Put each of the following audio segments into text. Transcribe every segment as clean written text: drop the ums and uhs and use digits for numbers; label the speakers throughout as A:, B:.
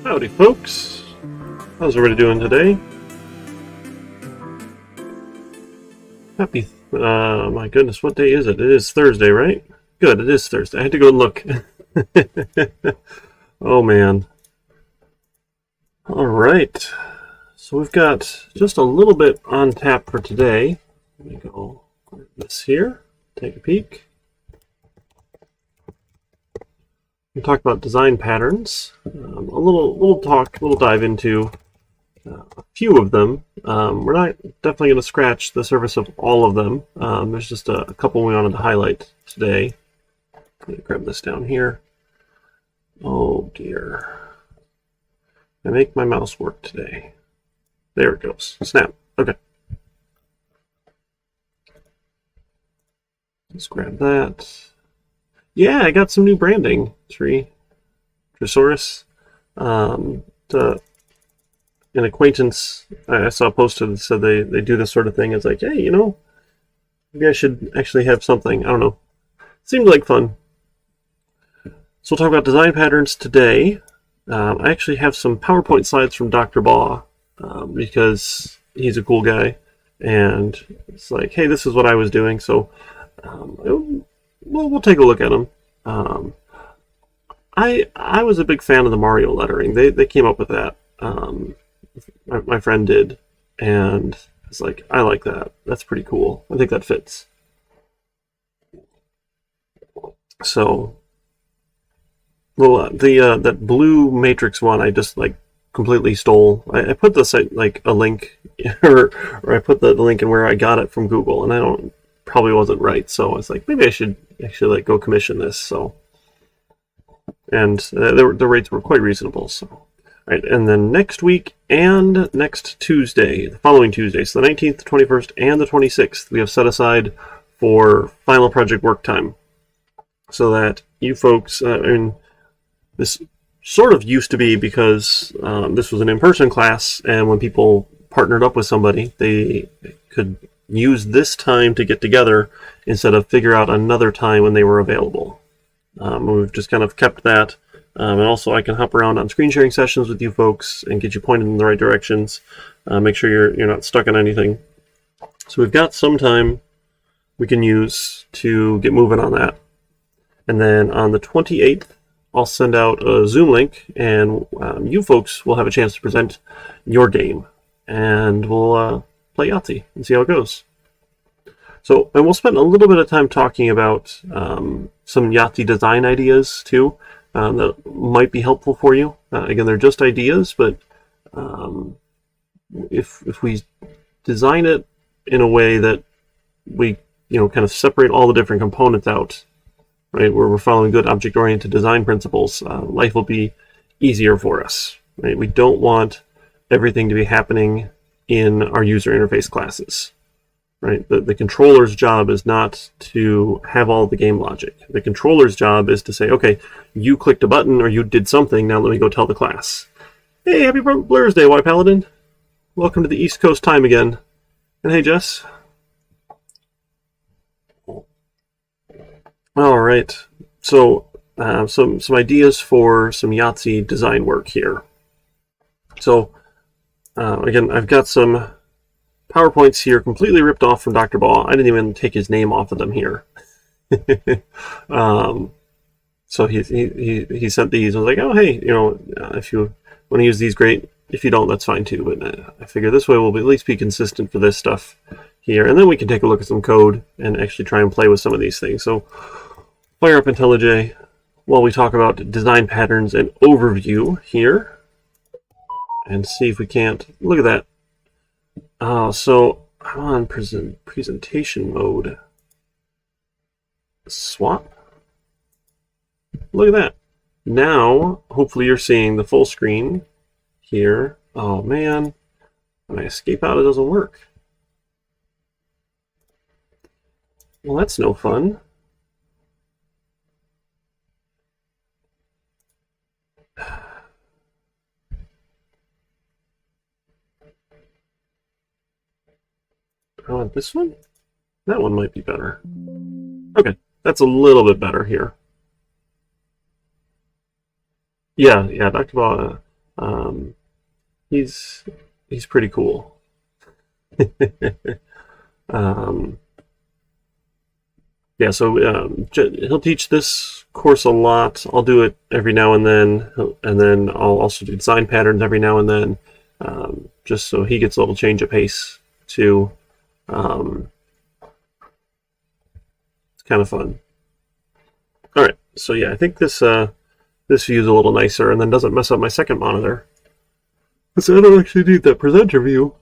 A: Howdy folks, how's everybody doing today? Happy, my goodness, what day is it? It is Thursday, right? Good, it is Thursday. I had to go and look. Oh man. Alright, so we've got just a little bit on tap for today. Let me go grab this here, take a peek. We talk about design patterns, a little dive into a few of them. We're not definitely going to scratch the surface of all of them. There's just a couple we wanted to highlight today. Let me grab this down here. Oh dear. I make my mouse work today. There it goes. Snap. Okay. Let's grab that. Yeah, I got some new branding. Tresaurus. An acquaintance I saw posted that said they do this sort of thing. It's like, hey, you know, maybe I should actually have something. I don't know. Seemed like fun. So we'll talk about design patterns today. I actually have some PowerPoint slides from Dr. Baugh because he's a cool guy. And it's like, hey, this is what I was doing. So we'll take a look at them. I was a big fan of the Mario lettering. They came up with that. My friend did, and it's like, I like that. That's pretty cool. I think that fits. So, well, that blue matrix one, I just like completely stole. I put this like a link, or I put the link in where I got it from Google, and I don't. Probably wasn't right, so it's like maybe I should actually like go commission this. So, and the rates were quite reasonable. So, all right, and then next week and next Tuesday, the following Tuesday, so the 19th, the 21st, and the 26th, we have set aside for final project work time, so that you folks. I mean, this sort of used to be because this was an in-person class, and when people partnered up with somebody, they could use this time to get together instead of figure out another time when they were available. We've just kind of kept that. And also I can hop around on screen sharing sessions with you folks and get you pointed in the right directions. Make sure you're not stuck on anything. So we've got some time we can use to get moving on that. And then on the 28th, I'll send out a Zoom link, and you folks will have a chance to present your game. And we'll play Yahtzee and see how it goes. So, and we'll spend a little bit of time talking about some Yahtzee design ideas too that might be helpful for you. Again, they're just ideas, but if we design it in a way that we kind of separate all the different components out, right, where we're following good object-oriented design principles, life will be easier for us. Right, we don't want everything to be happening in our user interface classes, right? The controller's job is not to have all the game logic. The controller's job is to say, okay, you clicked a button or you did something, now let me go tell the class. Hey, happy Blur's Day, Y Paladin. Welcome to the East Coast time again. And hey, Jess. All right, so some ideas for some Yahtzee design work here. So, again, I've got some PowerPoints here completely ripped off from Dr. Baugh. I didn't even take his name off of them here. So he sent these. I was like, oh, hey, if you want to use these, great. If you don't, that's fine too. But I figure this way we'll at least be consistent for this stuff here. And then we can take a look at some code and actually try and play with some of these things. So fire up IntelliJ while we talk about design patterns and overview here. And see if we can't. Look at that. So I'm on presentation mode. Swap. Look at that. Now, hopefully you're seeing the full screen here. Oh man, when I escape out, it doesn't work. Well, that's no fun. I want this one? That one might be better. Okay, that's a little bit better here. Yeah, Dr. Baugh. He's pretty cool. Yeah, so he'll teach this course a lot. I'll do it every now and then, and then I'll also do design patterns every now and then, just so he gets a little change of pace too. It's kind of fun. All right, so yeah, I think this view is a little nicer, and then doesn't mess up my second monitor. So I don't actually need that presenter view.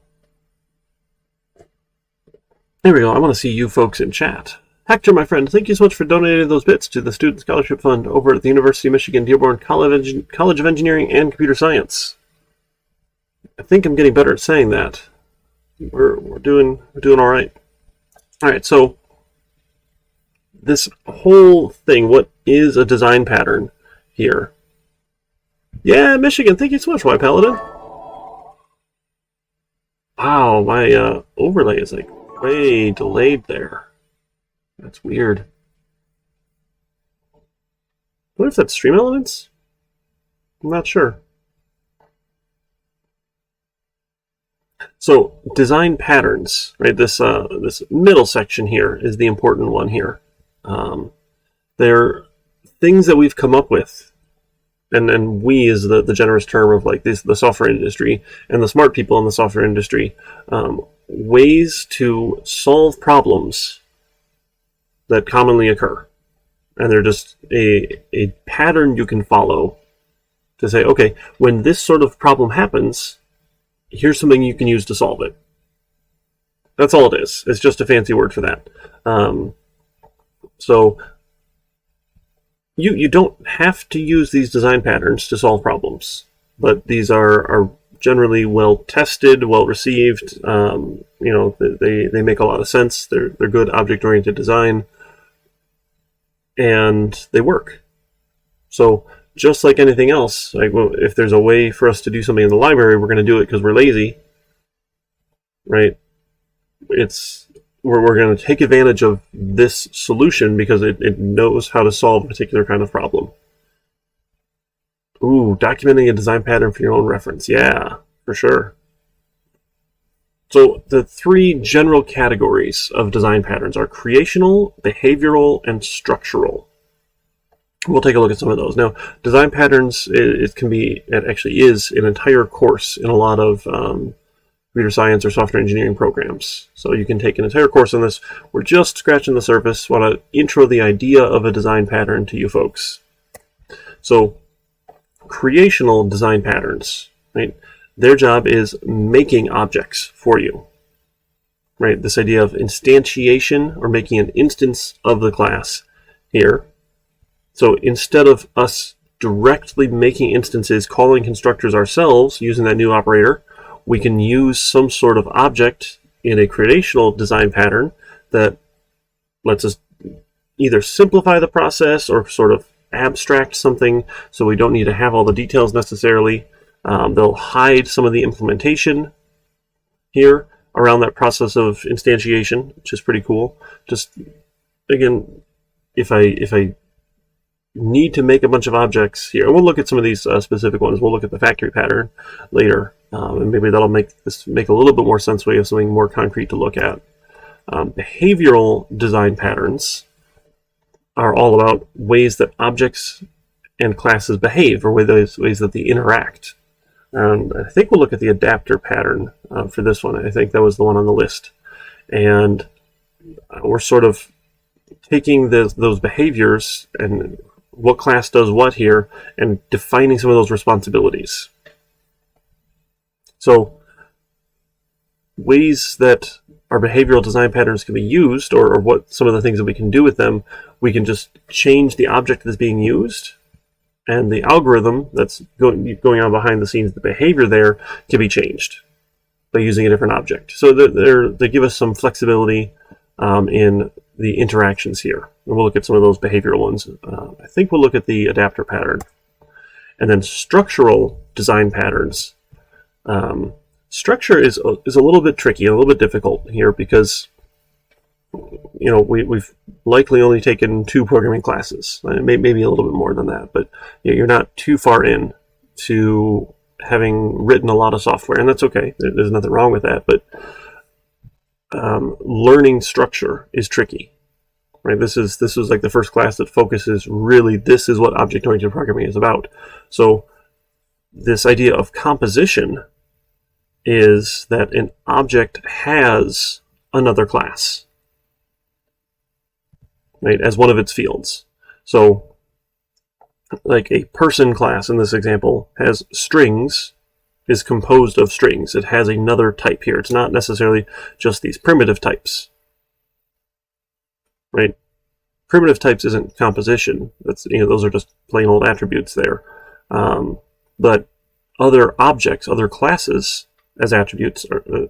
A: There we go. I want to see you folks in chat. Hector, my friend, thank you so much for donating those bits to the Student Scholarship Fund over at the University of Michigan Dearborn College of Engineering and Computer Science. I think I'm getting better at saying that. We're doing all right. All right, so this whole thing, what is a design pattern here? Yeah, Michigan, thank you so much, White Paladin. Wow, my overlay is like way delayed there. That's weird. What if that's Stream Elements? I'm not sure. So design patterns, right? This middle section here is the important one here. They're things that we've come up with, and we is the generous term of like the software industry and the smart people in the software industry, ways to solve problems that commonly occur, and they're just a pattern you can follow to say, okay, when this sort of problem happens, here's something you can use to solve it. That's all it is. It's just a fancy word for that. So you don't have to use these design patterns to solve problems, but these are generally well tested, well received. They make a lot of sense. They're good object-oriented design, and they work. So just like anything else, like, well, if there's a way for us to do something in the library, we're going to do it because we're lazy, right? We're going to take advantage of this solution because it knows how to solve a particular kind of problem. Ooh, documenting a design pattern for your own reference. Yeah, for sure. So the three general categories of design patterns are creational, behavioral, and structural. We'll take a look at some of those. Now, design patterns, it actually is an entire course in a lot of computer science or software engineering programs. So you can take an entire course on this. We're just scratching the surface. Want to intro the idea of a design pattern to you folks. So creational design patterns, right? Their job is making objects for you, right? This idea of instantiation, or making an instance of the class here. So instead of us directly making instances, calling constructors ourselves using that new operator, we can use some sort of object in a creational design pattern that lets us either simplify the process or sort of abstract something so we don't need to have all the details necessarily. They'll hide some of the implementation here around that process of instantiation, which is pretty cool. Just, again, if I need to make a bunch of objects here, and we'll look at some of these specific ones. We'll look at the factory pattern later, and maybe that'll make a little bit more sense. We have something more concrete to look at. Behavioral design patterns are all about ways that objects and classes behave, or ways that they interact. And I think we'll look at the adapter pattern for this one. I think that was the one on the list. And we're sort of taking those behaviors and what class does what here and defining some of those responsibilities. So ways that our behavioral design patterns can be used, or what some of the things that we can do with them, we can just change the object that's being used, and the algorithm that's going on behind the scenes, the behavior there, can be changed by using a different object. So they give us some flexibility in the interactions here. And we'll look at some of those behavioral ones. I think we'll look at the adapter pattern. And then structural design patterns. Structure is a little bit tricky, a little bit difficult here because we've likely only taken 2 programming classes, maybe a little bit more than that, but you're not too far in to having written a lot of software, and that's okay. There's nothing wrong with that, but learning structure is tricky. Right? This was like the first class that focuses really, this is what object-oriented programming is about. So this idea of composition is that an object has another class, right, as one of its fields. So like a person class in this example has strings, is composed of strings. It has another type here. It's not necessarily just these primitive types, right? Primitive types isn't composition. That's, those are just plain old attributes there. But other objects, other classes as attributes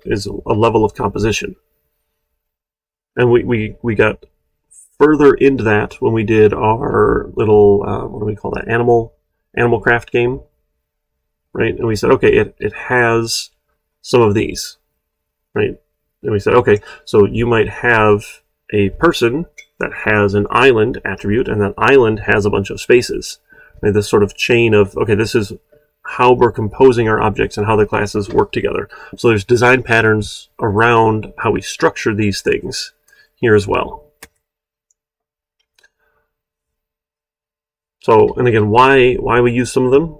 A: is a level of composition. And we got further into that when we did our little, what do we call that, animal craft game, right? And we said, okay, it has some of these, right? And we said, okay, so you might have a person that has an island attribute, and that island has a bunch of spaces. Right? This sort of chain of, okay, this is how we're composing our objects and how the classes work together. So there's design patterns around how we structure these things here as well. So, and again, why we use some of them,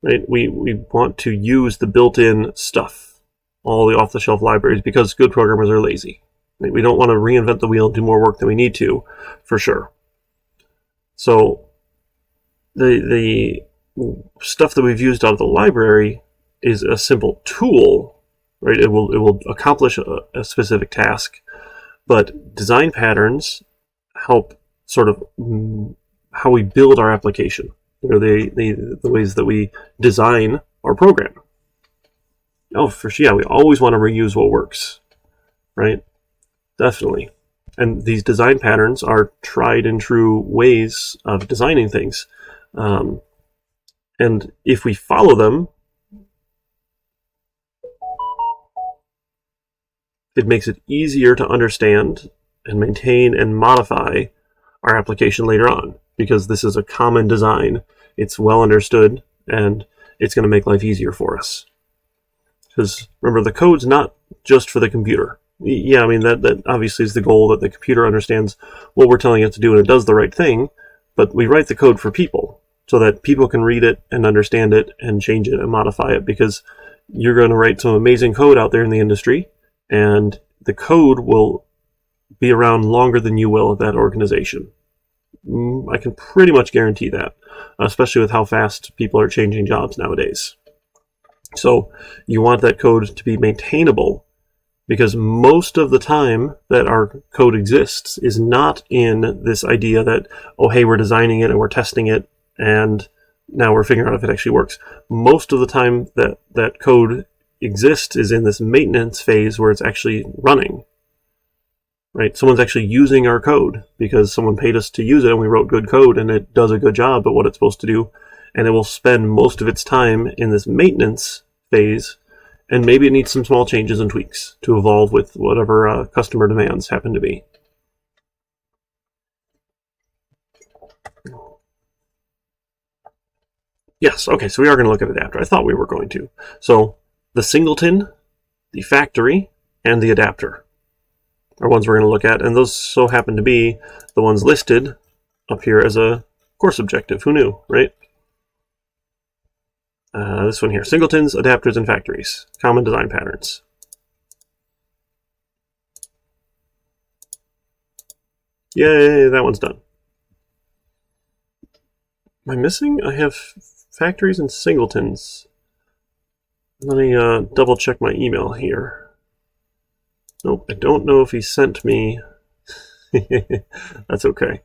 A: right? We want to use the built-in stuff, all the off-the-shelf libraries, because good programmers are lazy. Right? We don't want to reinvent the wheel and do more work than we need to, for sure. So the stuff that we've used out of the library is a simple tool, right? It will accomplish a specific task, but design patterns help sort of how we build our application. They're the ways that we design our program. Oh, for sure, yeah, we always want to reuse what works, right? Definitely. And these design patterns are tried and true ways of designing things. And if we follow them, it makes it easier to understand and maintain and modify our application later on, because this is a common design. It's well understood, and it's going to make life easier for us. Because remember, the code's not just for the computer. Yeah, I mean, that obviously is the goal, that the computer understands what we're telling it to do and it does the right thing, but we write the code for people so that people can read it and understand it and change it and modify it, because you're going to write some amazing code out there in the industry, and the code will be around longer than you will at that organization. I can pretty much guarantee that, especially with how fast people are changing jobs nowadays. So you want that code to be maintainable, because most of the time that our code exists is not in this idea that, oh, hey, we're designing it and we're testing it and now we're figuring out if it actually works. Most of the time that code exists is in this maintenance phase where it's actually running. Right? Someone's actually using our code because someone paid us to use it and we wrote good code and it does a good job at what it's supposed to do, and it will spend most of its time in this maintenance phase, and maybe it needs some small changes and tweaks to evolve with whatever customer demands happen to be. Yes, okay, so we are going to look at adapter. I thought we were going to. So the singleton, the factory, and the adapter are ones we're going to look at, and those so happen to be the ones listed up here as a course objective. Who knew, right? This one here, singletons, adapters, and factories, common design patterns. Yay, that one's done. Am I missing? I have factories and singletons. Let me double check my email here. Nope, I don't know if he sent me. That's okay.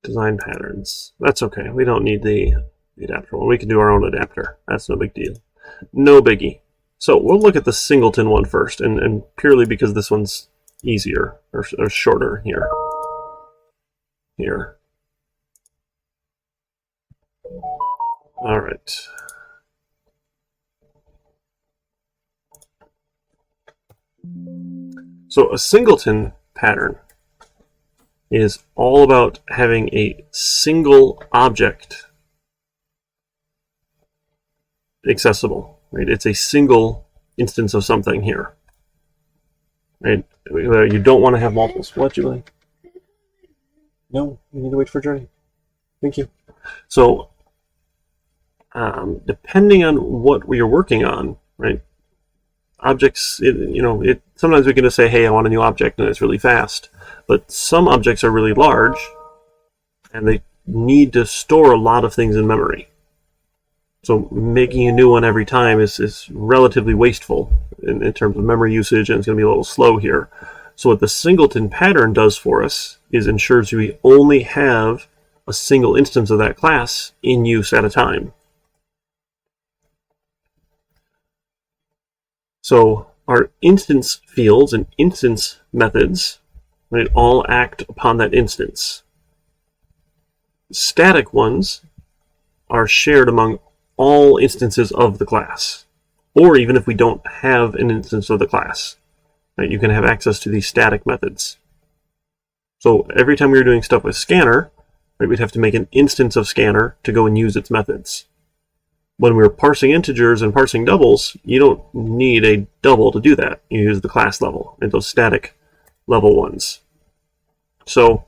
A: Design patterns. That's okay. We don't need the adapter one. We can do our own adapter. That's no big deal. No biggie. So we'll look at the singleton one first, and purely because this one's easier or shorter here. Here. All right. So a singleton pattern is all about having a single object accessible, right? It's a single instance of something here, right? You don't want to have multiples. What, Julie? No, you need to wait for Journey. Thank you. So, depending on what we are working on, right? Objects, sometimes we can just say, hey, I want a new object, and it's really fast. But some objects are really large, and they need to store a lot of things in memory. So making a new one every time is relatively wasteful in terms of memory usage, and it's going to be a little slow here. So what the singleton pattern does for us is ensures we only have a single instance of that class in use at a time. So our instance fields and instance methods, right, all act upon that instance. Static ones are shared among all instances of the class, or even if we don't have an instance of the class, right, you can have access to these static methods. So every time we were doing stuff with scanner, right, we'd have to make an instance of scanner to go and use its methods. When we're parsing integers and parsing doubles, you don't need a double to do that. You use the class level and those static level ones. So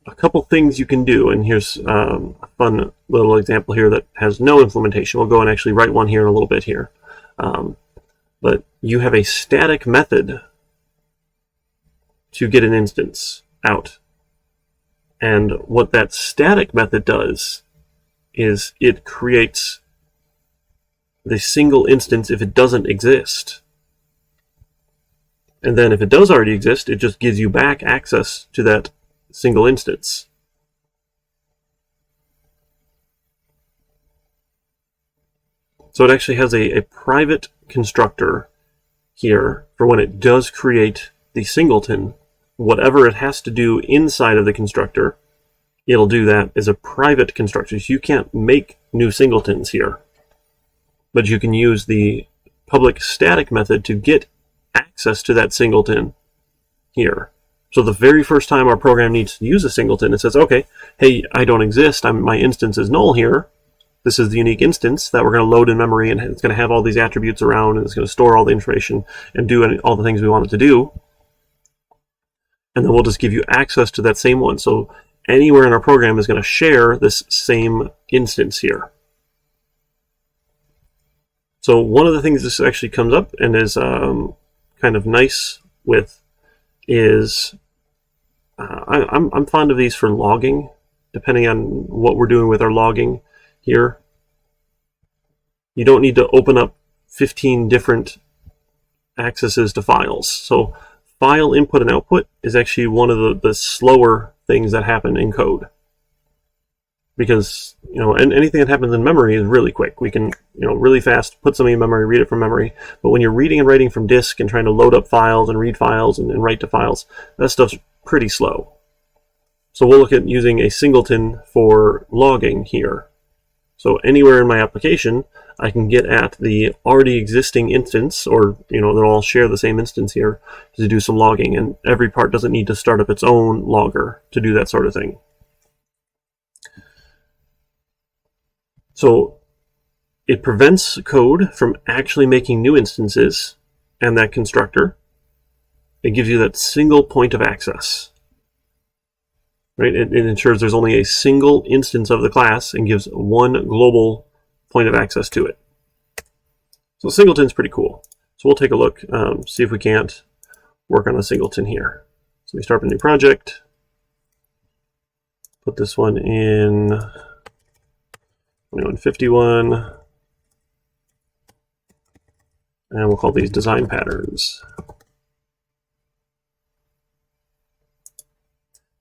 A: a couple things you can do, and here's a fun little example here that has no implementation. We'll go and actually write one here in a little bit here. But you have a static method to get an instance out. And what that static method does is it creates the single instance if it doesn't exist. And then if it does already exist, it just gives you back access to that single instance. So it actually has a private constructor here for when it does create the singleton. Whatever it has to do inside of the constructor, it'll do that as a private constructor. So you can't make new singletons here, but you can use the public static method to get access to that singleton here. So the very first time our program needs to use a singleton, it says, okay, hey, I don't exist. My instance is null here. This is the unique instance that we're going to load in memory, and it's going to have all these attributes around, and it's going to store all the information and do all the things we want it to do. And then we'll just give you access to that same one. So anywhere in our program is going to share this same instance here. So one of the things this actually comes up and is kind of nice with is I'm fond of these for logging, depending on what we're doing with our logging here. You don't need to open up 15 different accesses to files. So file input and output is actually one of the slower things that happen in code. Because, and anything that happens in memory is really quick. We can, really fast put something in memory, read it from memory. But when you're reading and writing from disk and trying to load up files and read files and write to files, that stuff's pretty slow. So we'll look at using a singleton for logging here. So anywhere in my application, I can get at the already existing instance, or they'll all share the same instance here, to do some logging. And every part doesn't need to start up its own logger to do that sort of thing. So it prevents code from actually making new instances and that constructor. It gives you that single point of access. Right? It ensures there's only a single instance of the class and gives one global point of access to it. So singleton's pretty cool. So we'll take a look, see if we can't work on a singleton here. So we start a new project, put this one in 2151, and we'll call these design patterns.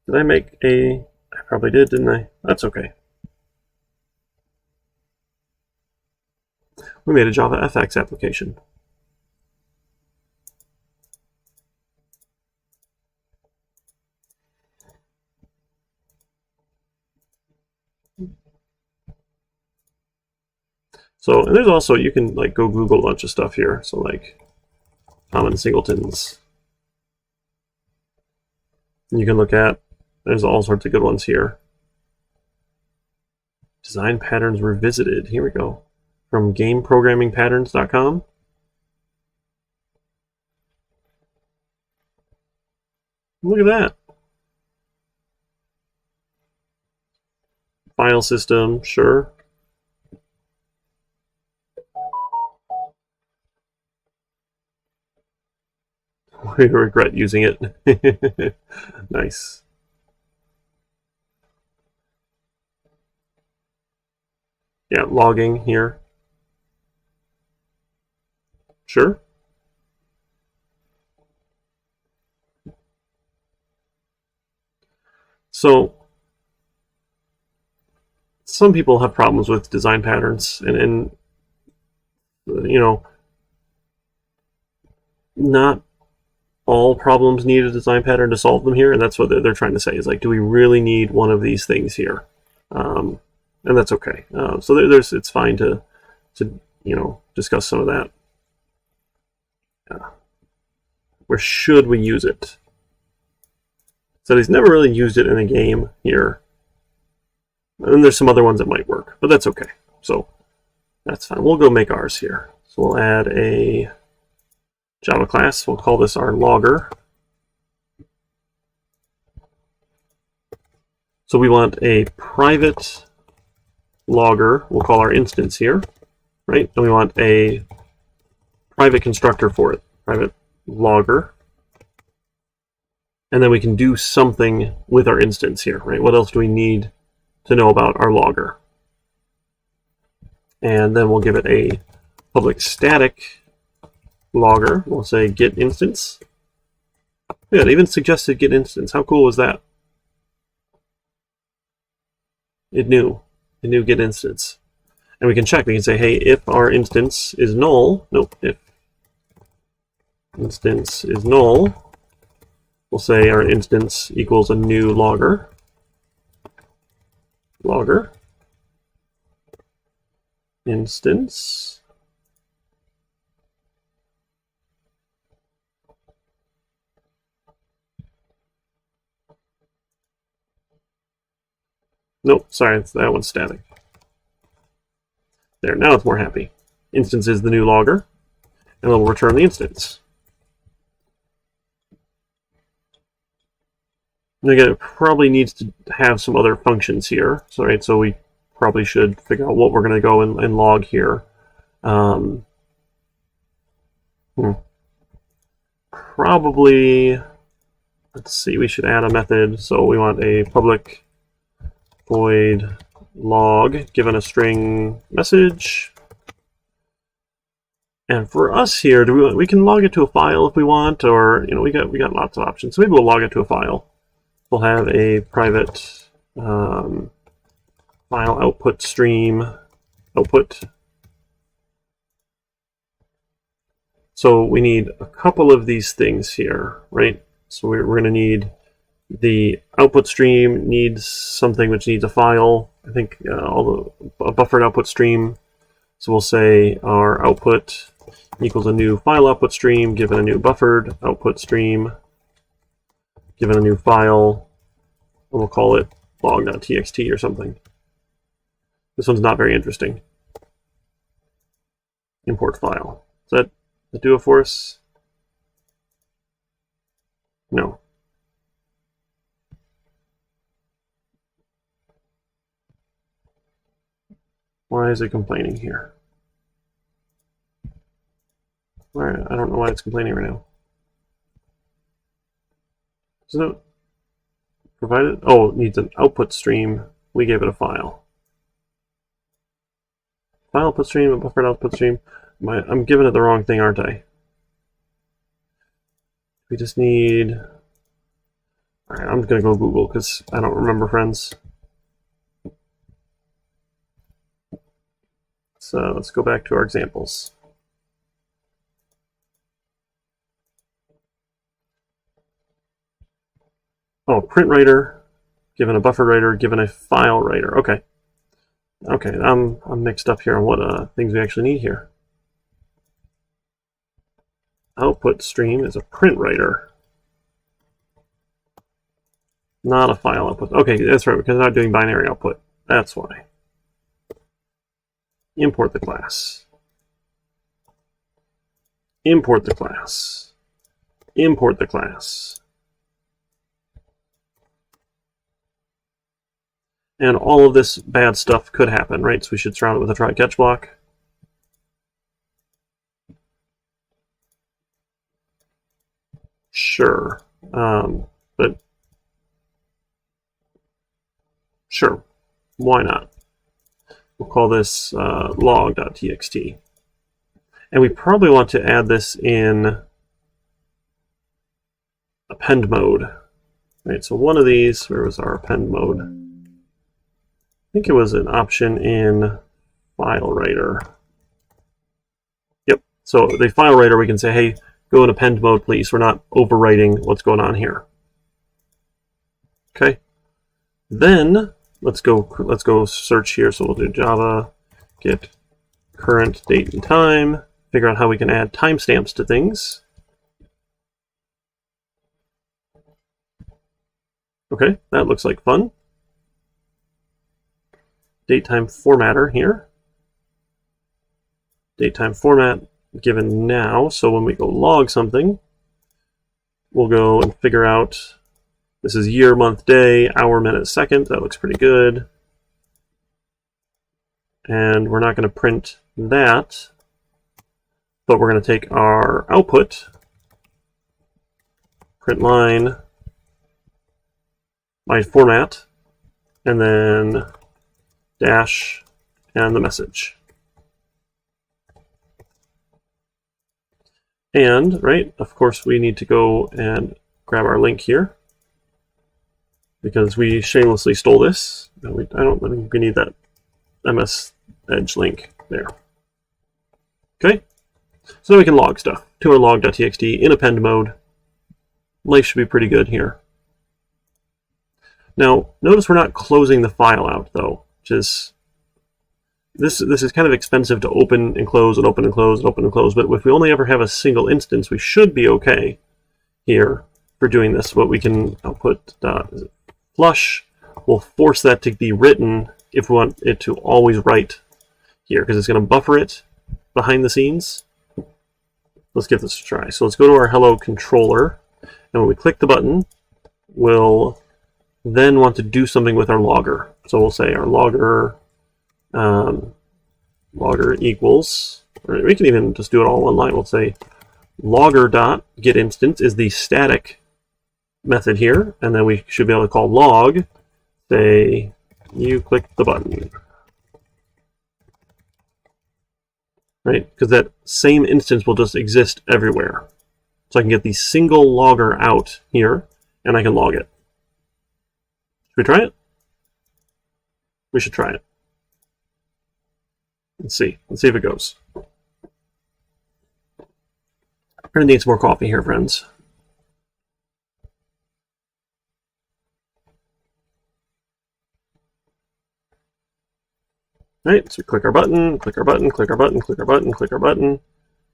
A: Did I make I probably did, didn't I? That's okay. We made a Java FX application. So, and there's also, you can go Google a bunch of stuff here. So common singletons. you can look at. There's all sorts of good ones here. Design Patterns Revisited. Here we go. From gameprogrammingpatterns.com. Look at that. File system, sure. I regret using it. Nice. Yeah, logging here. Sure. So some people have problems with design patterns, and you know, not all problems need a design pattern to solve them here, and that's what they're trying to say is like, do we really need one of these things here? And that's okay. So it's fine to discuss some of that. Where should we use it? So he's never really used it in a game here. And there's some other ones that might work, but that's okay. So that's fine. We'll go make ours here. So we'll add a Java class. We'll call this our logger. So we want a private logger. We'll call our instance here, right? And we want a private constructor for it, private logger. And then we can do something with our instance here, right? What else do we need to know about our logger? And then we'll give it a public static logger. We'll say get instance. Yeah, it even suggested get instance. How cool was that? It knew get instance. And we can check. We can say, hey, if our instance is null, if instance is null, we'll say our instance equals a new logger. Logger. Instance. Nope, sorry, that one's static. There, now it's more happy. Instance is the new logger, and it'll return the instance. And again, it probably needs to have some other functions here. So we probably should figure out what we're going to go and log here. Probably, let's see, we should add a method. So we want a public void log given a string message. And for us here, we can log it to a file if we want, or we got lots of options. So maybe we'll log it to a file. We'll have a private file output stream output. So we need a couple of these things here, right? So we're going to need the output stream needs something which needs a file. I think a buffered output stream. So we'll say our output equals a new file output stream given a new buffered output stream given a new file, and we'll call it log.txt or something. This one's not very interesting. Import file. Does that do it for us? No. Why is it complaining here? I don't know why it's complaining right now. Isn't it provided? Oh, it needs an output stream. We gave it a file. File output stream, a buffered output stream. I'm giving it the wrong thing, aren't I? We just need... Alright, I'm going to go Google because I don't remember, friends. So let's go back to our examples. Oh, print writer, given a buffer writer, given a file writer. Okay. Okay, I'm mixed up here on what things we actually need here. Output stream is a print writer. Not a file output. Okay, that's right, because I'm not doing binary output. That's why. Import the class. Import the class. Import the class. And all of this bad stuff could happen, right? So we should surround it with a try catch block. Sure. But sure, why not? We'll call this log.txt. And we probably want to add this in append mode. Right, so one of these, where was our append mode? I think it was an option in file writer. Yep, so the file writer, we can say, hey, go in append mode, please. We're not overwriting what's going on here. Okay, then let's go search here. So we'll do Java get current date and time, figure out how we can add timestamps to things. Okay, that looks like fun. Datetime formatter here. Datetime format given now, so when we go log something, we'll go and figure out, this is year, month, day, hour, minute, second. That looks pretty good. And we're not going to print that, but we're going to take our output, print line, my format, and then dash and the message. And, right, of course, we need to go and grab our link here because we shamelessly stole this. No, I don't think we need that MS Edge link there. Okay, so now we can log stuff to our log.txt in append mode. Life should be pretty good here. Now, notice we're not closing the file out, though, which is, this is kind of expensive to open and close and open and close and open and close, but if we only ever have a single instance, we should be okay here for doing this. What we can output flush will force that to be written if we want it to always write here, because it's going to buffer it behind the scenes. Let's give this a try. So let's go to our hello controller, and when we click the button, we'll then want to do something with our logger. So we'll say our logger logger equals, or we can even just do it all one line. We'll say logger.getInstance is the static method here, and then we should be able to call log, say you click the button. Right? Because that same instance will just exist everywhere. So I can get the single logger out here, and I can log it. Should we try it? We should try it. Let's see if it goes. We're going to need some more coffee here, friends. All right, so we click our button, click our button, click our button, click our button, click our button,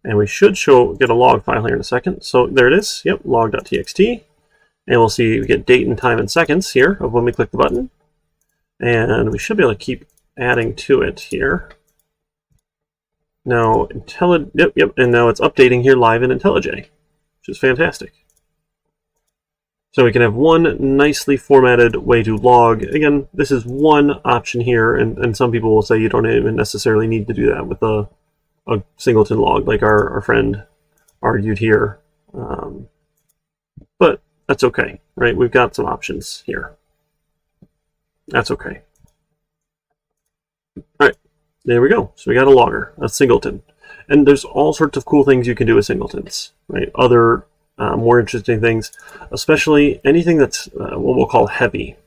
A: and we should get a log file here in a second. So there it is. Yep, log.txt. And we'll see, we get date and time in seconds here of when we click the button. And we should be able to keep adding to it here. Now, yep, and now it's updating here live in IntelliJ, which is fantastic. So we can have one nicely formatted way to log. Again, this is one option here, and some people will say you don't even necessarily need to do that with a singleton log, like our friend argued here. But that's okay, right? We've got some options here. That's okay. All right, there we go. So we got a logger, a singleton. And there's all sorts of cool things you can do with singletons, right? Other more interesting things, especially anything that's what we'll call heavy,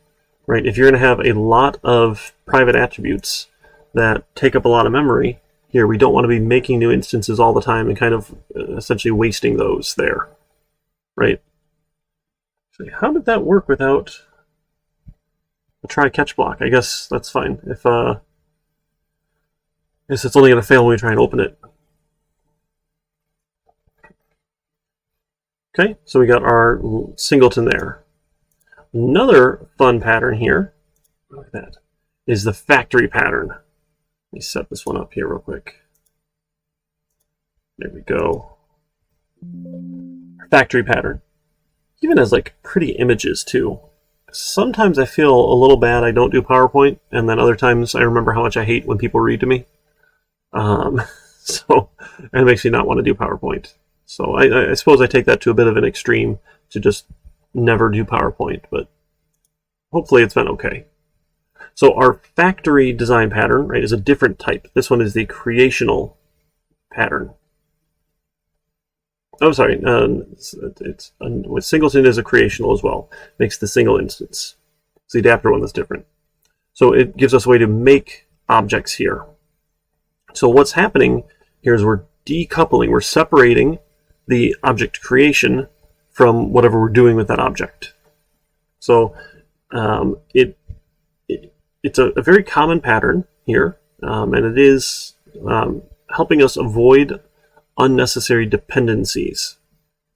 A: right? If you're going to have a lot of private attributes that take up a lot of memory, here we don't want to be making new instances all the time and kind of essentially wasting those there, right? So how did that work without a try catch block? I guess that's fine. If I guess it's only going to fail when we try and open it. Okay, so we got our singleton there. Another fun pattern here, like that, is the factory pattern. Let me set this one up here real quick. There we go. Factory pattern. Even has like pretty images too. Sometimes I feel a little bad I don't do PowerPoint, and then other times I remember how much I hate when people read to me. So it makes me not want to do PowerPoint. So I suppose I take that to a bit of an extreme to just never do PowerPoint, but hopefully it's been okay. So our factory design pattern, right, is a different type. This one is the creational pattern. Oh, sorry. With Singleton is a creational as well. Makes the single instance. It's the adapter one that's different. So it gives us a way to make objects here. So what's happening here is we're decoupling. We're separating the object creation from whatever we're doing with that object. So it's a very common pattern here, and it is helping us avoid unnecessary dependencies.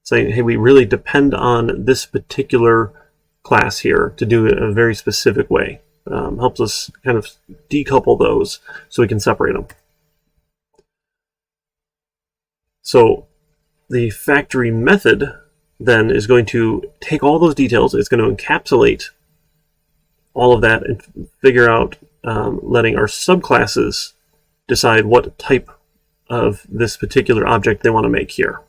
A: Saying, hey, we really depend on this particular class here to do it in a very specific way. Helps us kind of decouple those so we can separate them. So the factory method then is going to take all those details. It's going to encapsulate all of that and figure out letting our subclasses decide what type of this particular object they want to make here.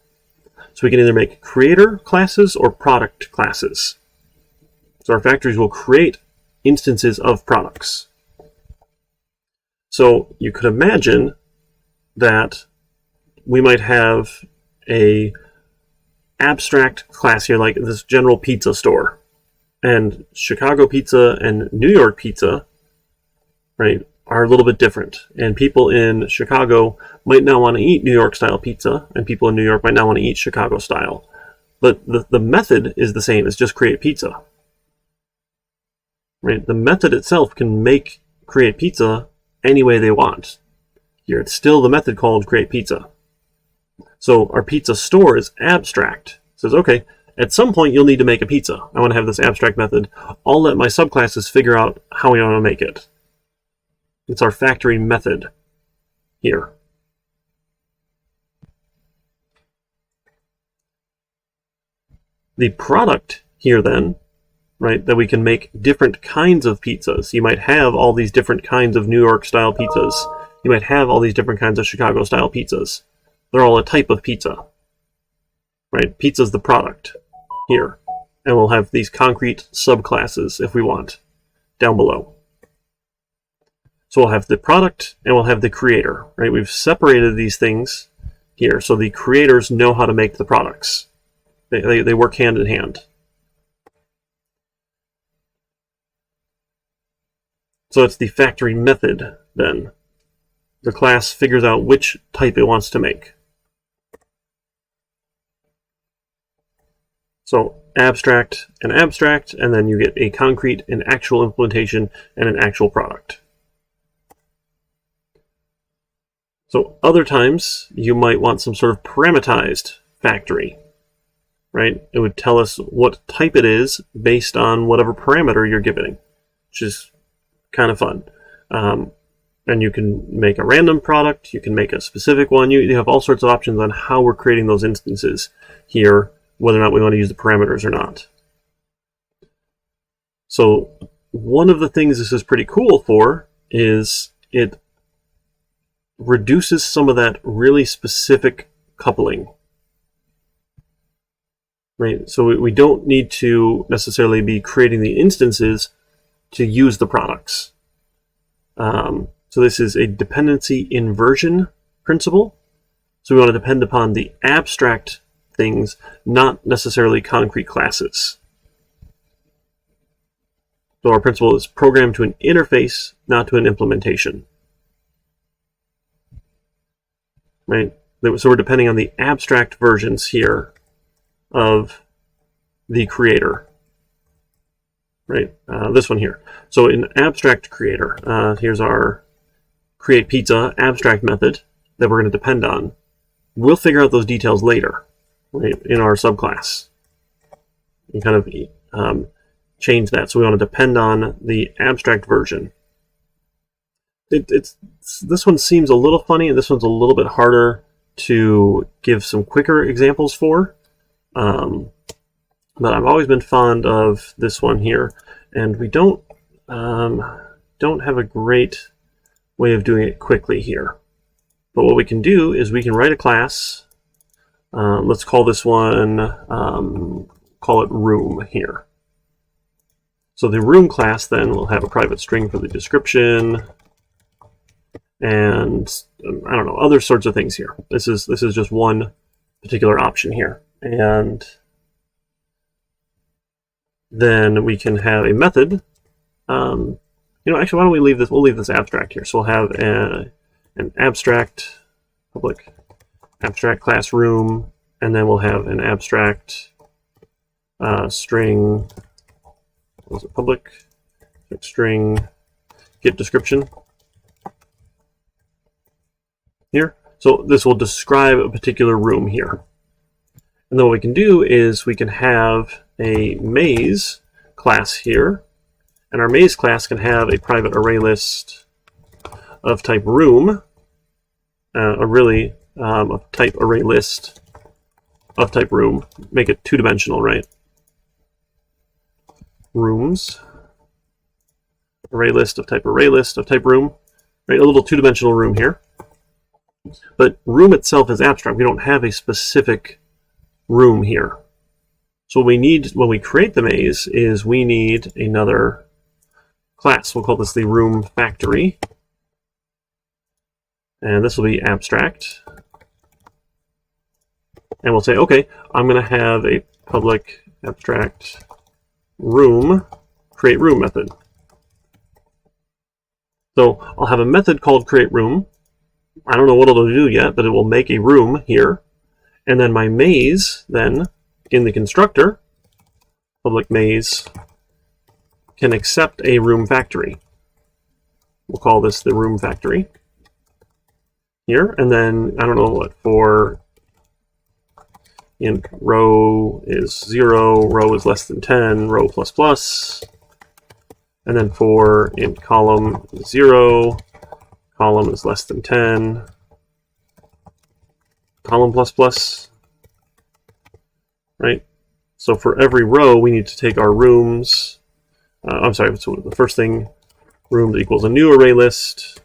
A: So we can either make creator classes or product classes. So our factories will create instances of products. So you could imagine that we might have a abstract class here, like this general pizza store. And Chicago pizza and New York pizza, right, are a little bit different. And people in Chicago might not want to eat New York style pizza, and people in New York might not want to eat Chicago style. But the method is the same. It's just create pizza. Right? The method itself can create pizza any way they want. Here it's still the method called create pizza. So our pizza store is abstract. It says, okay, at some point you'll need to make a pizza. I want to have this abstract method. I'll let my subclasses figure out how we want to make it. It's our factory method here. The product here then, right, that we can make different kinds of pizzas. You might have all these different kinds of New York style pizzas. You might have all these different kinds of Chicago style pizzas. They're all a type of pizza. Right? Pizza's the product here. And we'll have these concrete subclasses if we want down below. So we'll have the product and we'll have the creator, right? We've separated these things here so the creators know how to make the products. They work hand in hand. So it's the factory method then. The class figures out which type it wants to make. So abstract, and then you get a concrete, an actual implementation, and an actual product. So other times, you might want some sort of parameterized factory, right? It would tell us what type it is based on whatever parameter you're giving, which is kind of fun. And you can make a random product, you can make a specific one. You have all sorts of options on how we're creating those instances here, whether or not we want to use the parameters or not. So one of the things this is pretty cool for is it reduces some of that really specific coupling. Right? So we don't need to necessarily be creating the instances to use the products. So this is a dependency inversion principle. So we want to depend upon the abstract things, not necessarily concrete classes. So our principle is programmed to an interface, not to an implementation. Right? So we're depending on the abstract versions here of the creator. Right? This one here. So in abstract creator, here's our create pizza abstract method that we're going to depend on. We'll figure out those details later, right, in our subclass. And kind of change that. So we want to depend on the abstract version. This one seems a little funny, and this one's a little bit harder to give some quicker examples for. But I've always been fond of this one here, and we don't have a great way of doing it quickly here. But what we can do is we can write a class. Let's call this one, call it room here. So the room class then will have a private string for the description, and I don't know, other sorts of things here. This is just one particular option here, and then we can have a method. Actually, why don't we leave this? We'll leave this abstract here. So we'll have an abstract public abstract class room, and then we'll have an abstract string. What was it? Public string get description here. So this will describe a particular room here. And then what we can do is we can have a maze class here, and our maze class can have a private array list of type room, of type array list of type room. Make it two-dimensional, right? Rooms, array list of type room, right? A little two-dimensional room here. But room itself is abstract. We don't have a specific room here. So what we need when we create the maze is we need another class. We'll call this the room factory. And this will be abstract. And we'll say, okay, I'm going to have a public abstract room create room method. So I'll have a method called create room. I don't know what it'll do yet, but it will make a room here. And then my maze, then, in the constructor, public maze, can accept a room factory. We'll call this the room factory here. And then, I don't know what, for int row is 0, row is less than 10, row plus plus. And then for int column is 0, column is less than 10, column plus plus, right? So for every row, we need to take our rooms. So the first thing, rooms equals a new array list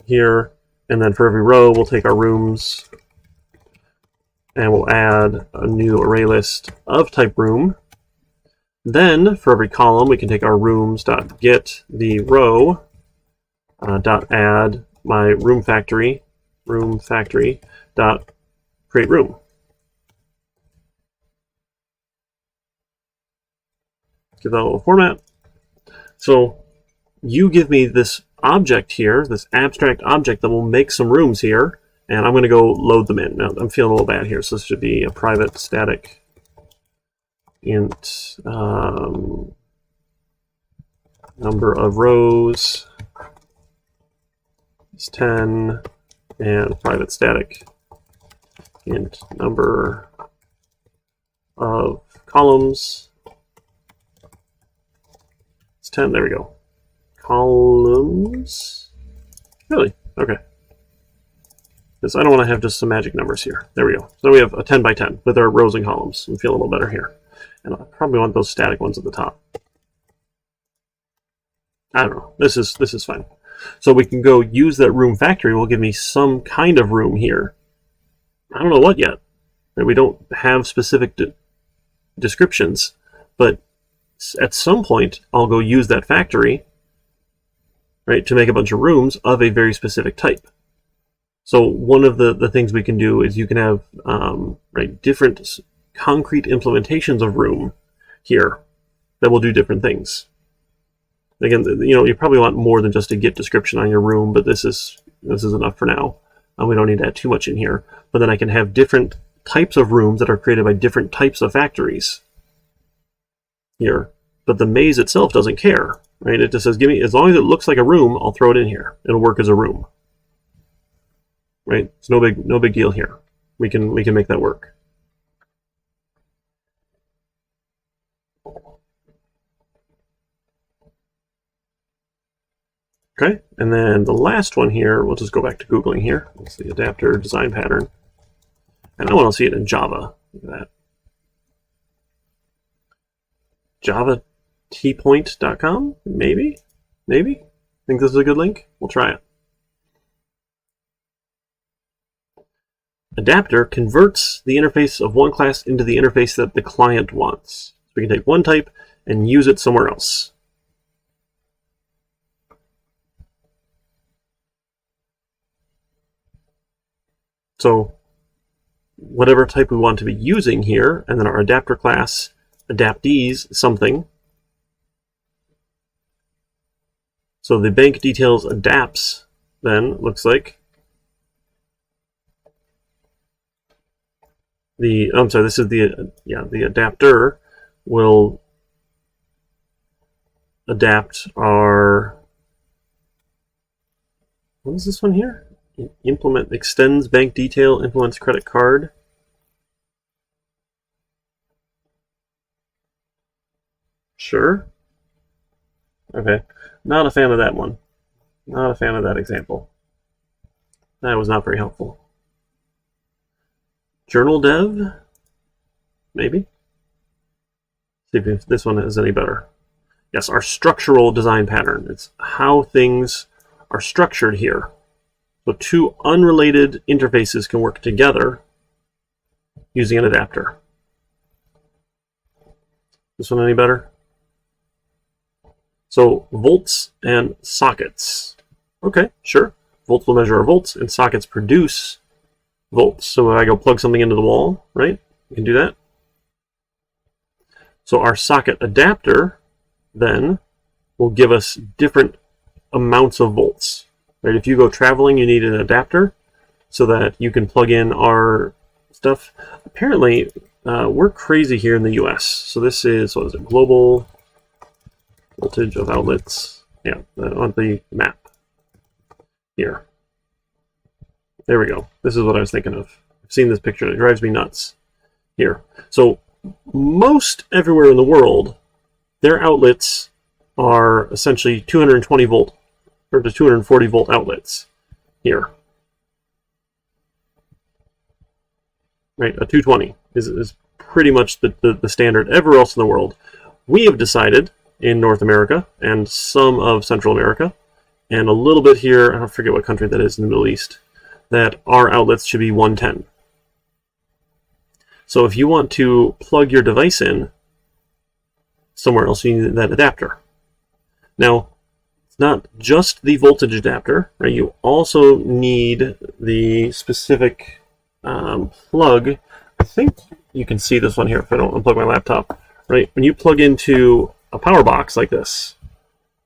A: here. And then for every row, we'll take our rooms and we'll add a new array list of type room. Then for every column, we can take our rooms.get the row dot add my room factory dot create room. Give that a little format. So you give me this object here, this abstract object that will make some rooms here, and I'm going to go load them in. Now I'm feeling a little bad here, so this should be a private static int number of rows is 10, and private static int number of columns is 10. There we go. Columns. Really? Okay. Because I don't want to have just some magic numbers here. There we go. So we have a 10 by 10 with our rows and columns. I'm feeling a little better here. And I probably want those static ones at the top. I don't know. This is fine. So we can go use that room factory. Will give me some kind of room here. I don't know what yet. We don't have specific descriptions, but at some point I'll go use that factory, right, to make a bunch of rooms of a very specific type. So one of the things we can do is you can have different concrete implementations of room here that will do different things. Again, you probably want more than just a get description on your room, but this is enough for now. We don't need to add too much in here. But then I can have different types of rooms that are created by different types of factories here. But the maze itself doesn't care, right? It just says, give me, as long as it looks like a room, I'll throw it in here. It'll work as a room, right? It's no big deal here. We can make that work. Okay, and then the last one here, we'll just go back to Googling here. It's the adapter design pattern. And I want to see it in Java. Look at that. JavaTpoint.com? Maybe? Maybe? Think this is a good link? We'll try it. Adapter converts the interface of one class into the interface that the client wants. So we can take one type and use it somewhere else. So whatever type we want to be using here, and then our adapter class adaptees something. So the bank details adapts then looks like this is the adapter will adapt our, what is this one here? Implement extends bank detail, implements credit card. Sure. Okay. Not a fan of that one. Not a fan of that example. That was not very helpful. Journal dev? Maybe? See if this one is any better. Yes, our structural design pattern. It's how things are structured here. So two unrelated interfaces can work together using an adapter. This one any better? So volts and sockets. Okay, sure. Volts will measure our volts, and sockets produce volts. So if I go plug something into the wall, right? You can do that. So our socket adapter then will give us different amounts of volts. Right? If you go traveling, you need an adapter so that you can plug in our stuff. Apparently, we're crazy here in the US. So this is, what is it, global voltage of outlets. Yeah, on the map here. There we go. This is what I was thinking of. I've seen this picture. It drives me nuts here. So most everywhere in the world, their outlets are essentially 220 volt or to 240 volt outlets here. Right, a 220 is pretty much the standard everywhere else in the world. We have decided in North America and some of Central America and a little bit here, I forget what country that is in the Middle East, that our outlets should be 110. So if you want to plug your device in somewhere else, you need that adapter. Now, it's not just the voltage adapter, right? You also need the specific plug. I think you can see this one here if I don't unplug my laptop, right? When you plug into a power box like this,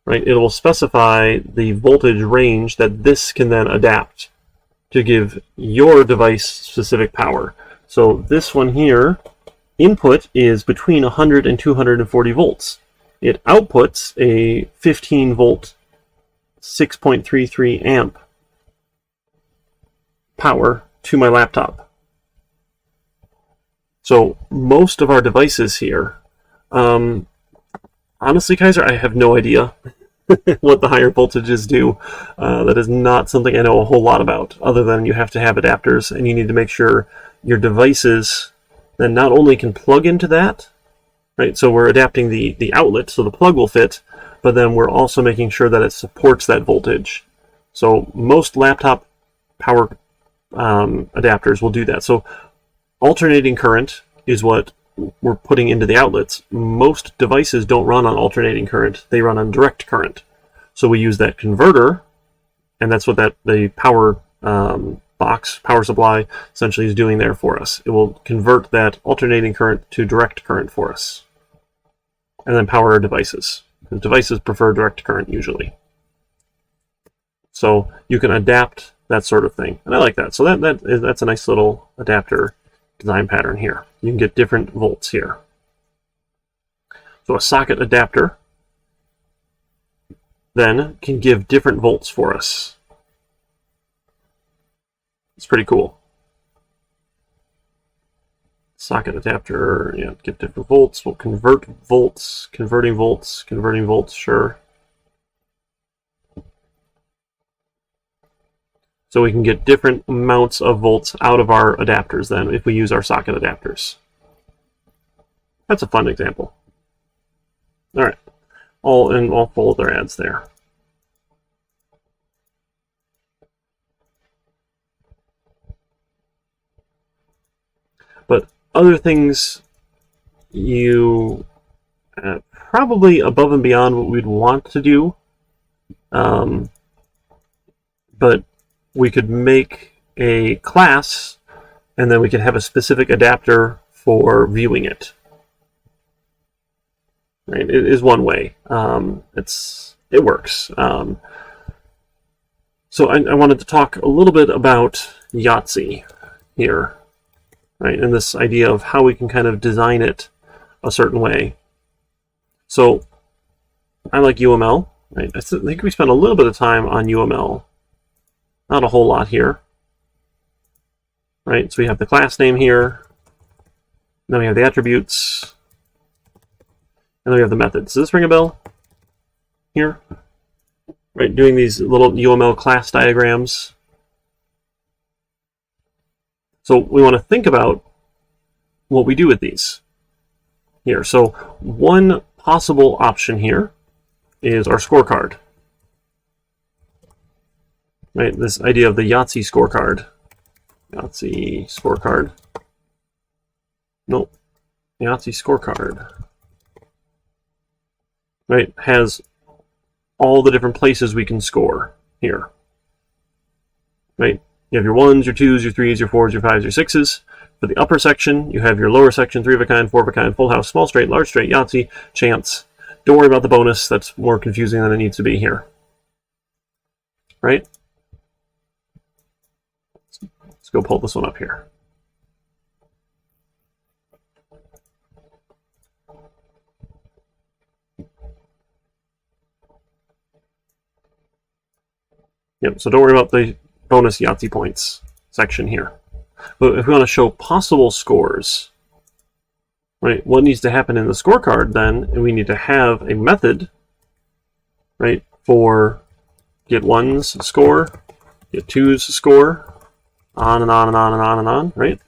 A: right, it will specify the voltage range that this can then adapt to give your device specific power. So this one here, input is between 100 and 240 volts. It outputs a 15 volt, 6.33 amp power to my laptop. So most of our devices here, honestly, Kaiser, I have no idea what the higher voltages do. That is not something I know a whole lot about, other than you have to have adapters and you need to make sure your devices then not only can plug into that, right? So we're adapting the outlet so the plug will fit, but then we're also making sure that it supports that voltage. So most laptop power adapters will do that. So alternating current is what we're putting into the outlets. Most devices don't run on alternating current. They run on direct current. So we use that converter, and that's what the power box, power supply, essentially is doing there for us. It will convert that alternating current to direct current for us, and then power our devices. The devices prefer direct current usually. So you can adapt that sort of thing, and I like that. So that's a nice little adapter design pattern here. You can get different volts here. So a socket adapter then can give different volts for us. It's pretty cool. Socket adapter, yeah, get different volts. We'll converting volts, sure. So we can get different amounts of volts out of our adapters then if we use our socket adapters. That's a fun example. All right, all full of their ads there. But other things you probably above and beyond what we'd want to do, but we could make a class and then we could have a specific adapter for viewing it. Right? It is one way. It works. So I wanted to talk a little bit about Yahtzee here, right? And this idea of how we can kind of design it a certain way. So I like UML. Right? I think we spent a little bit of time on UML. Not a whole lot here. Right? So we have the class name here. Then we have the attributes. And then we have the methods. Does this ring a bell here? Right, doing these little UML class diagrams. So we want to think about what we do with these here. So one possible option here is our scorecard. Right, this idea of the Yahtzee scorecard. Yahtzee scorecard. Nope. Yahtzee scorecard. Right, has all the different places we can score here. Right, you have your 1s, your 2s, your 3s, your 4s, your 5s, your 6s. For the upper section, you have your lower section, 3 of a kind, 4 of a kind, full house, small straight, large straight, Yahtzee, chance. Don't worry about the bonus, that's more confusing than it needs to be here. Right? Let's go pull this one up here. Yep, so don't worry about the bonus Yahtzee points section here. But if we want to show possible scores, right, what needs to happen in the scorecard then, we need to have a method, right, for get 1's score, get 2's score, on and on and on and on and on, right?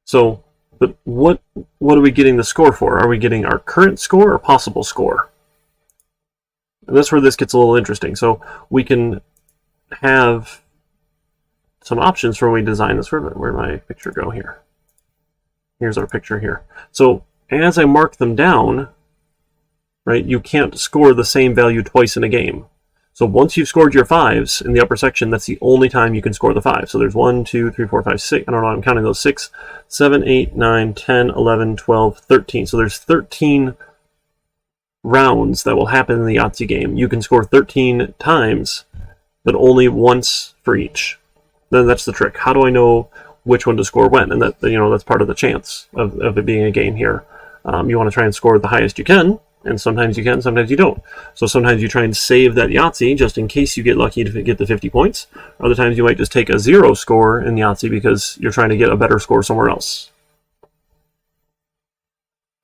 A: So, but what are we getting the score for? Are we getting our current score or possible score? And that's where this gets a little interesting. So we can have some options for when we design this. Where'd my picture go here? Here's our picture here. So as I mark them down, right, you can't score the same value twice in a game. So once you've scored your 5s in the upper section, that's the only time you can score the 5. So there's 1, 2, 3, 4, 5, 6. I don't know, I'm counting those 6, 7, 8, 9, 10, 11, 12, 13. So there's 13 rounds that will happen in the Yahtzee game. You can score 13 times, but only once for each. Then that's the trick. How do I know which one to score when? And that, you know, that's part of the chance of it being a game here. You want to try and score the highest you can, and sometimes you can, sometimes you don't. So sometimes you try and save that Yahtzee just in case you get lucky to get the 50 points. Other times you might just take a 0 score in Yahtzee because you're trying to get a better score somewhere else.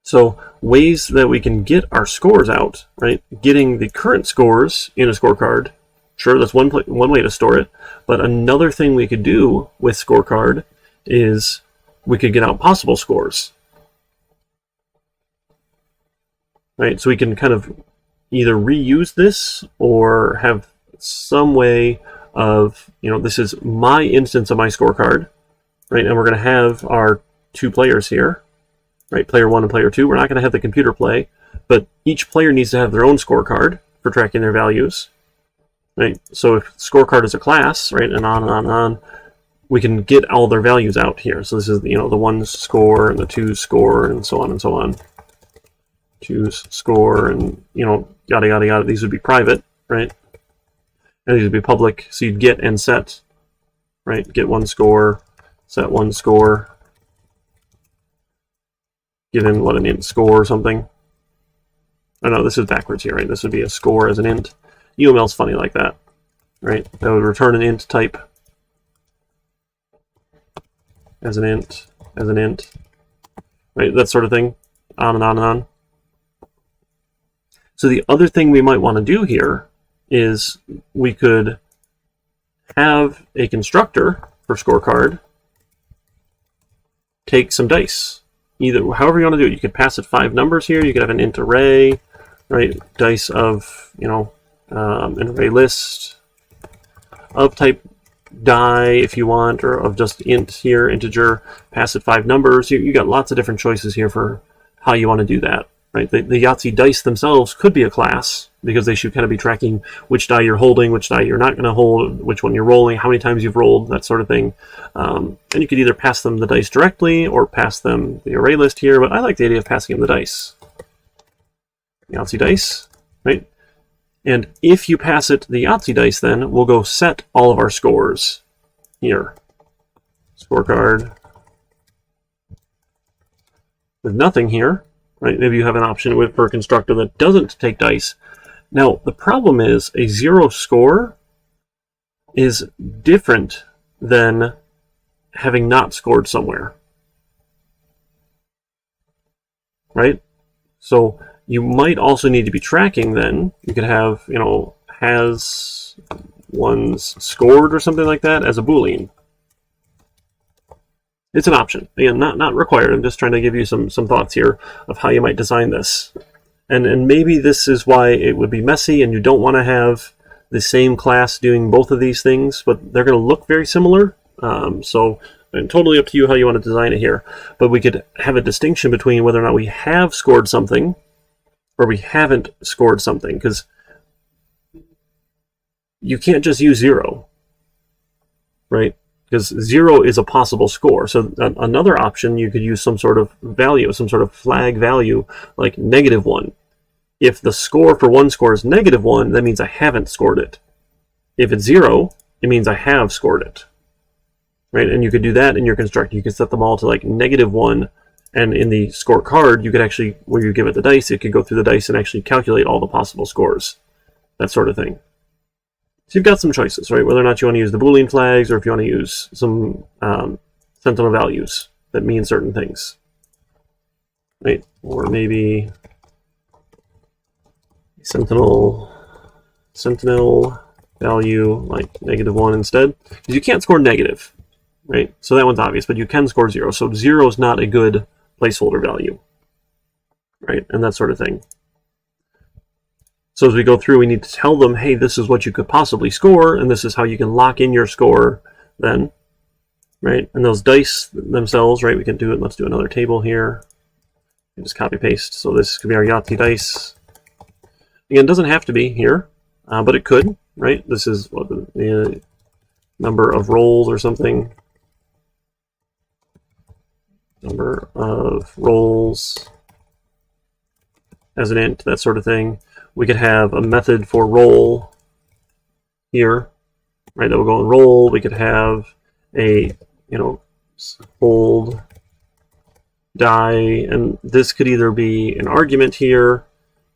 A: So ways that we can get our scores out, right? Getting the current scores in a scorecard, sure, that's one way to store it. But another thing we could do with scorecard is we could get out possible scores. Right, so we can kind of either reuse this or have some way of, you know, this is my instance of my scorecard, right? And we're going to have our 2 players here, right? Player 1 and player 2. We're not going to have the computer play, but each player needs to have their own scorecard for tracking their values, right? So if scorecard is a class, right, and on and on and on, we can get all their values out here. So this is, you know, the 1's score and the 2's score and so on and so on. 2's score and, you know, yada yada yada. These would be private, right? And these would be public. So you'd get and set, right? Get 1 score, set 1 score, give in what an int score or something. Oh no, this is backwards here, right? This would be a score as an int. UML's funny like that, right? That would return an int type as an int, right? That sort of thing, on and on and on. So the other thing we might want to do here is we could have a constructor for scorecard take some dice. Either however you want to do it. You could pass it 5 numbers here. You could have an int array, right? Dice of, an array list of type die if you want, or of just int here, integer, pass it 5 numbers. You got lots of different choices here for how you want to do that, right? The Yahtzee dice themselves could be a class, because they should kind of be tracking which die you're holding, which die you're not going to hold, which one you're rolling, how many times you've rolled, that sort of thing. And you could either pass them the dice directly or pass them the array list here, but I like the idea of passing them the dice. Yahtzee dice, right? And if you pass it the Yahtzee dice, then we'll go set all of our scores here. Scorecard with nothing here, right? Maybe you have an option for a constructor that doesn't take dice. Now, the problem is a 0 score is different than having not scored somewhere, right? So you might also need to be tracking then. You could have, has one's scored or something like that as a Boolean. It's an option. Again, not required. I'm just trying to give you some thoughts here of how you might design this. And maybe this is why it would be messy and you don't want to have the same class doing both of these things, but they're going to look very similar. So totally up to you how you want to design it here. But we could have a distinction between whether or not we have scored something or we haven't scored something, because you can't just use 0, right? Because 0 is a possible score. So another option, you could use some sort of value, some sort of flag value, like -1. If the score for one score is -1, that means I haven't scored it. If it's 0, it means I have scored it, right? And you could do that in your constructor. You could set them all to like -1, and in the scorecard, you could actually, where you give it the dice, it could go through the dice and actually calculate all the possible scores, that sort of thing. So you've got some choices, right? Whether or not you want to use the Boolean flags, or if you want to use some sentinel values that mean certain things, right? Or maybe sentinel value like -1 instead, because you can't score negative, right? So that one's obvious, but you can score 0. So 0 is not a good placeholder value, right? And that sort of thing. So as we go through, we need to tell them, hey, this is what you could possibly score, and this is how you can lock in your score then, right? And those dice themselves, right, we can do it. Let's do another table here. Just copy paste. So this could be our Yahtzee dice. Again, it doesn't have to be here, but it could, right? This is what the number of rolls or something. Number of rolls as an int, that sort of thing. We could have a method for roll here, right? That will go and roll. We could have a, hold die, and this could either be an argument here,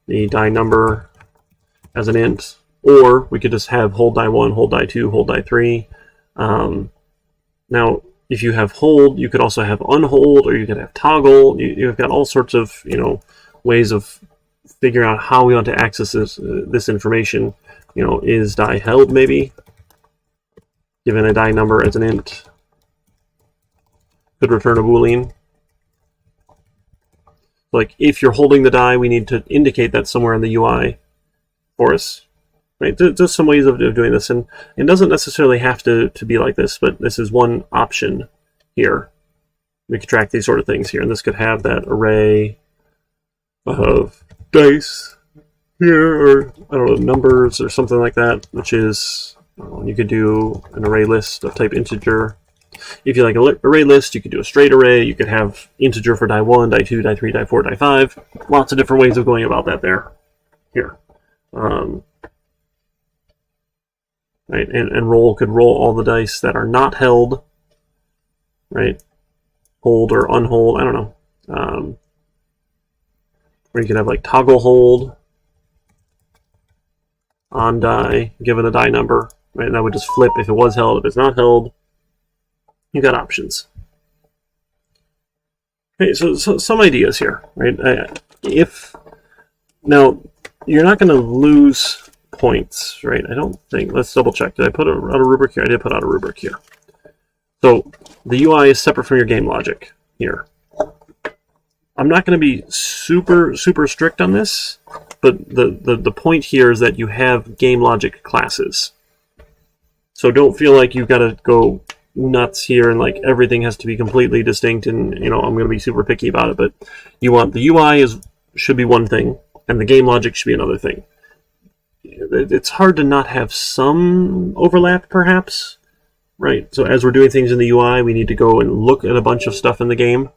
A: the die number as an int, or we could just have hold die 1, hold die 2, hold die 3. Now, if you have hold, you could also have unhold, or you could have toggle. You've got all sorts of ways of figuring out how we want to access this information. Is die held maybe? Given a die number as an int, could return a Boolean. Like if you're holding the die, we need to indicate that somewhere in the UI for us. Right? Just some ways of doing this, and it doesn't necessarily have to be like this, but this is one option here. We could track these sort of things here, and this could have that array of dice here, or I don't know, numbers or something like that, which is, you could do an array list of type integer. If you like an array list, you could do a straight array. You could have integer for die 1, die 2, die 3, die 4, die 5. Lots of different ways of going about that there. Here. Right, and roll could roll all the dice that are not held, right? Hold or unhold, I don't know. Or you could have like toggle hold on die, given a die number, right? And that would just flip if it was held, if it's not held. You got options. Okay, so some ideas here, right? Now, you're not going to lose points, right? I don't think. Let's double check. Did I put out a rubric here? I did put out a rubric here. So the UI is separate from your game logic here. I'm not going to be super strict on this, but the point here is that you have game logic classes. So don't feel like you've got to go nuts here and like everything has to be completely distinct and I'm going to be super picky about it, but you want the UI should be one thing and the game logic should be another thing. It's hard to not have some overlap perhaps, right? So as we're doing things in the UI, we need to go and look at a bunch of stuff in the game,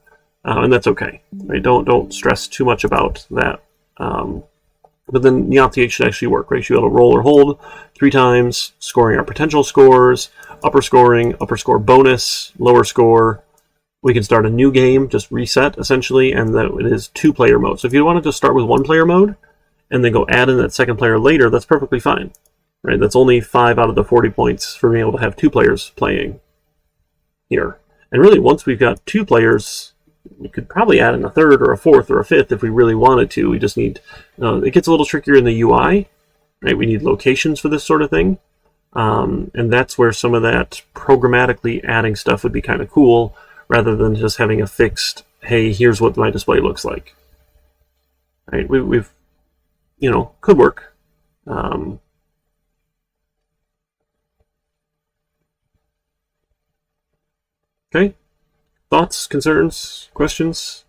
A: and that's okay, right? Don't stress too much about that. But then Yahtzee should actually work, right? You should be able to roll or hold 3 times, scoring our potential scores, upper score bonus, lower score. We can start a new game, just reset essentially, and that it is 2-player mode. So if you wanted to start with 1-player mode and then go add in that second player later, that's perfectly fine, right? That's only 5 out of the 40 points for being able to have 2 players playing here. And really, once we've got 2 players, we could probably add in a 3rd or a 4th or a 5th if we really wanted to. We just need, it gets a little trickier in the UI, right? We need locations for this sort of thing. And that's where some of that programmatically adding stuff would be kind of cool, rather than just having a fixed, hey, here's what my display looks like. Right? We've could work. Okay. Thoughts, concerns, questions?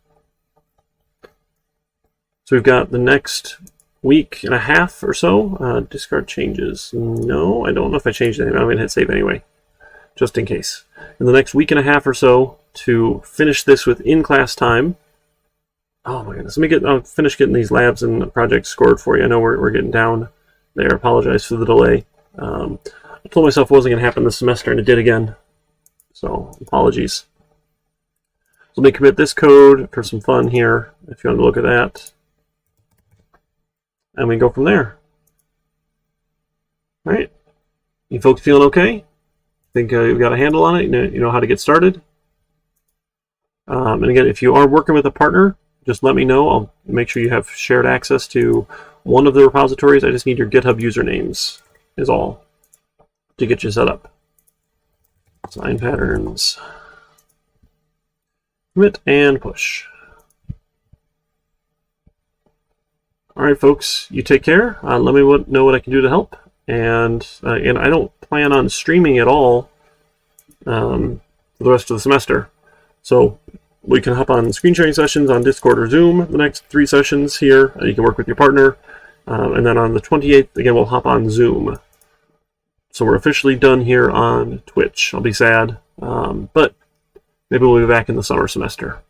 A: So we've got the next week and a half or so. Discard changes. No, I don't know if I changed anything. I'm going to hit save anyway, just in case. In the next week and a half or so to finish this with in-class time. Oh my goodness. I'll finish getting these labs and projects scored for you. I know we're getting down there. I apologize for the delay. I told myself it wasn't going to happen this semester, and it did again. So apologies. Let me commit this code for some fun here, if you want to look at that. And we go from there. All right. You folks feeling okay? Think you've got a handle on it? You know how to get started? And again, if you are working with a partner, just let me know. I'll make sure you have shared access to one of the repositories. I just need your GitHub usernames, is all, to get you set up. Design patterns. Commit and push. All right, folks, you take care. Let me know what I can do to help. And I don't plan on streaming at all for the rest of the semester. So we can hop on screen sharing sessions on Discord or Zoom the next 3 sessions here. You can work with your partner. And then on the 28th, again, we'll hop on Zoom. So we're officially done here on Twitch. I'll be sad, but maybe we'll be back in the summer semester.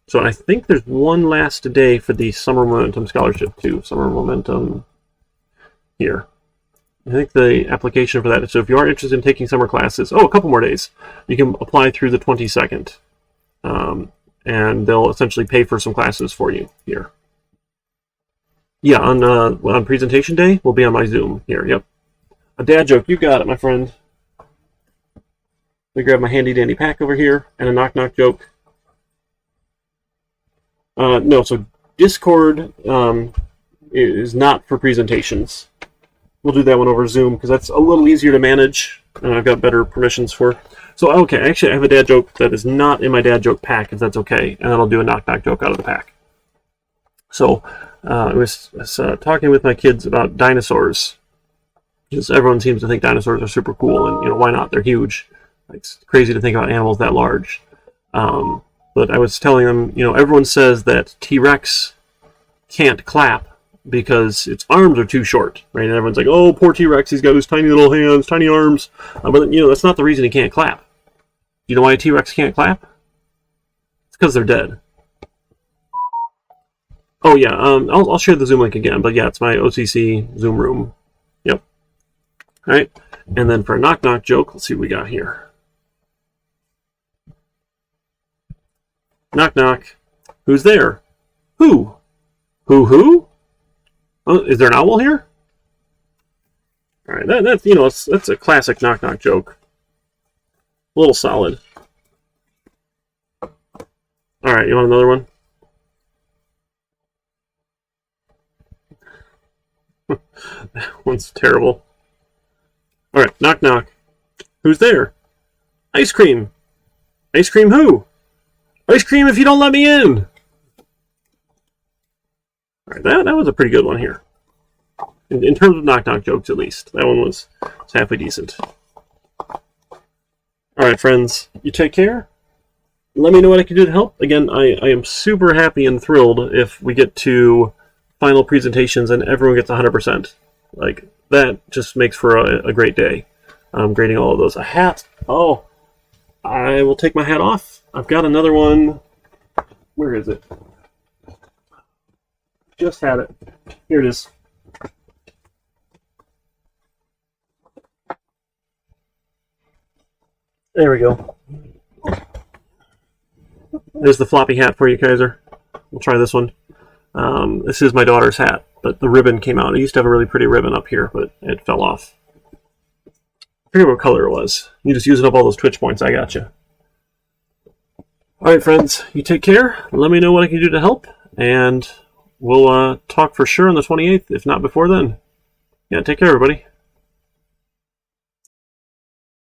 A: So I think there's one last day for the Summer Momentum Scholarship too. Summer Momentum here. I think the application for that, so if you are interested in taking summer classes, a couple more days. You can apply through the 22nd. And they'll essentially pay for some classes for you here. Yeah, on presentation day, we'll be on my Zoom here, yep. A dad joke, you got it, my friend. Let me grab my handy dandy pack over here, and a knock knock joke. No, so Discord is not for presentations. We'll do that one over Zoom because that's a little easier to manage, and I've got better permissions for. So, okay, actually I have a dad joke that is not in my dad joke pack, if that's okay, and then I'll do a knock knock joke out of the pack. So, I was talking with my kids about dinosaurs. Because everyone seems to think dinosaurs are super cool, and why not? They're huge. It's crazy to think about animals that large. But I was telling them, everyone says that T-Rex can't clap because its arms are too short, right? And everyone's like, oh, poor T-Rex, he's got his tiny little hands, tiny arms. But that's not the reason he can't clap. You know why a T-Rex can't clap? It's because they're dead. Oh yeah, I'll share the Zoom link again, but yeah, it's my OCC Zoom room. Yep. All right, and then for a knock knock joke, let's see what we got here. Knock knock. Who's there? Who? Who? Oh, is there an owl here? All right, that's a classic knock knock joke. A little solid. All right, you want another one? That one's terrible. Alright, knock knock. Who's there? Ice cream. Ice cream who? Ice cream if you don't let me in! Alright, that was a pretty good one here. In terms of knock knock jokes, at least. That one was halfway decent. Alright, friends. You take care. Let me know what I can do to help. Again, I am super happy and thrilled if we get to final presentations and everyone gets 100%. Like, that just makes for a great day. Grading all of those. A hat. Oh, I will take my hat off. I've got another one. Where is it? Just had it. Here it is. There we go. There's the floppy hat for you, Kaiser. We'll try this one. This is my daughter's hat, but the ribbon came out. It used to have a really pretty ribbon up here, but it fell off. I forget what color it was. You just using up all those Twitch points. I gotcha. Alright, friends. You take care. Let me know what I can do to help, and we'll talk for sure on the 28th, if not before then. Yeah, take care, everybody.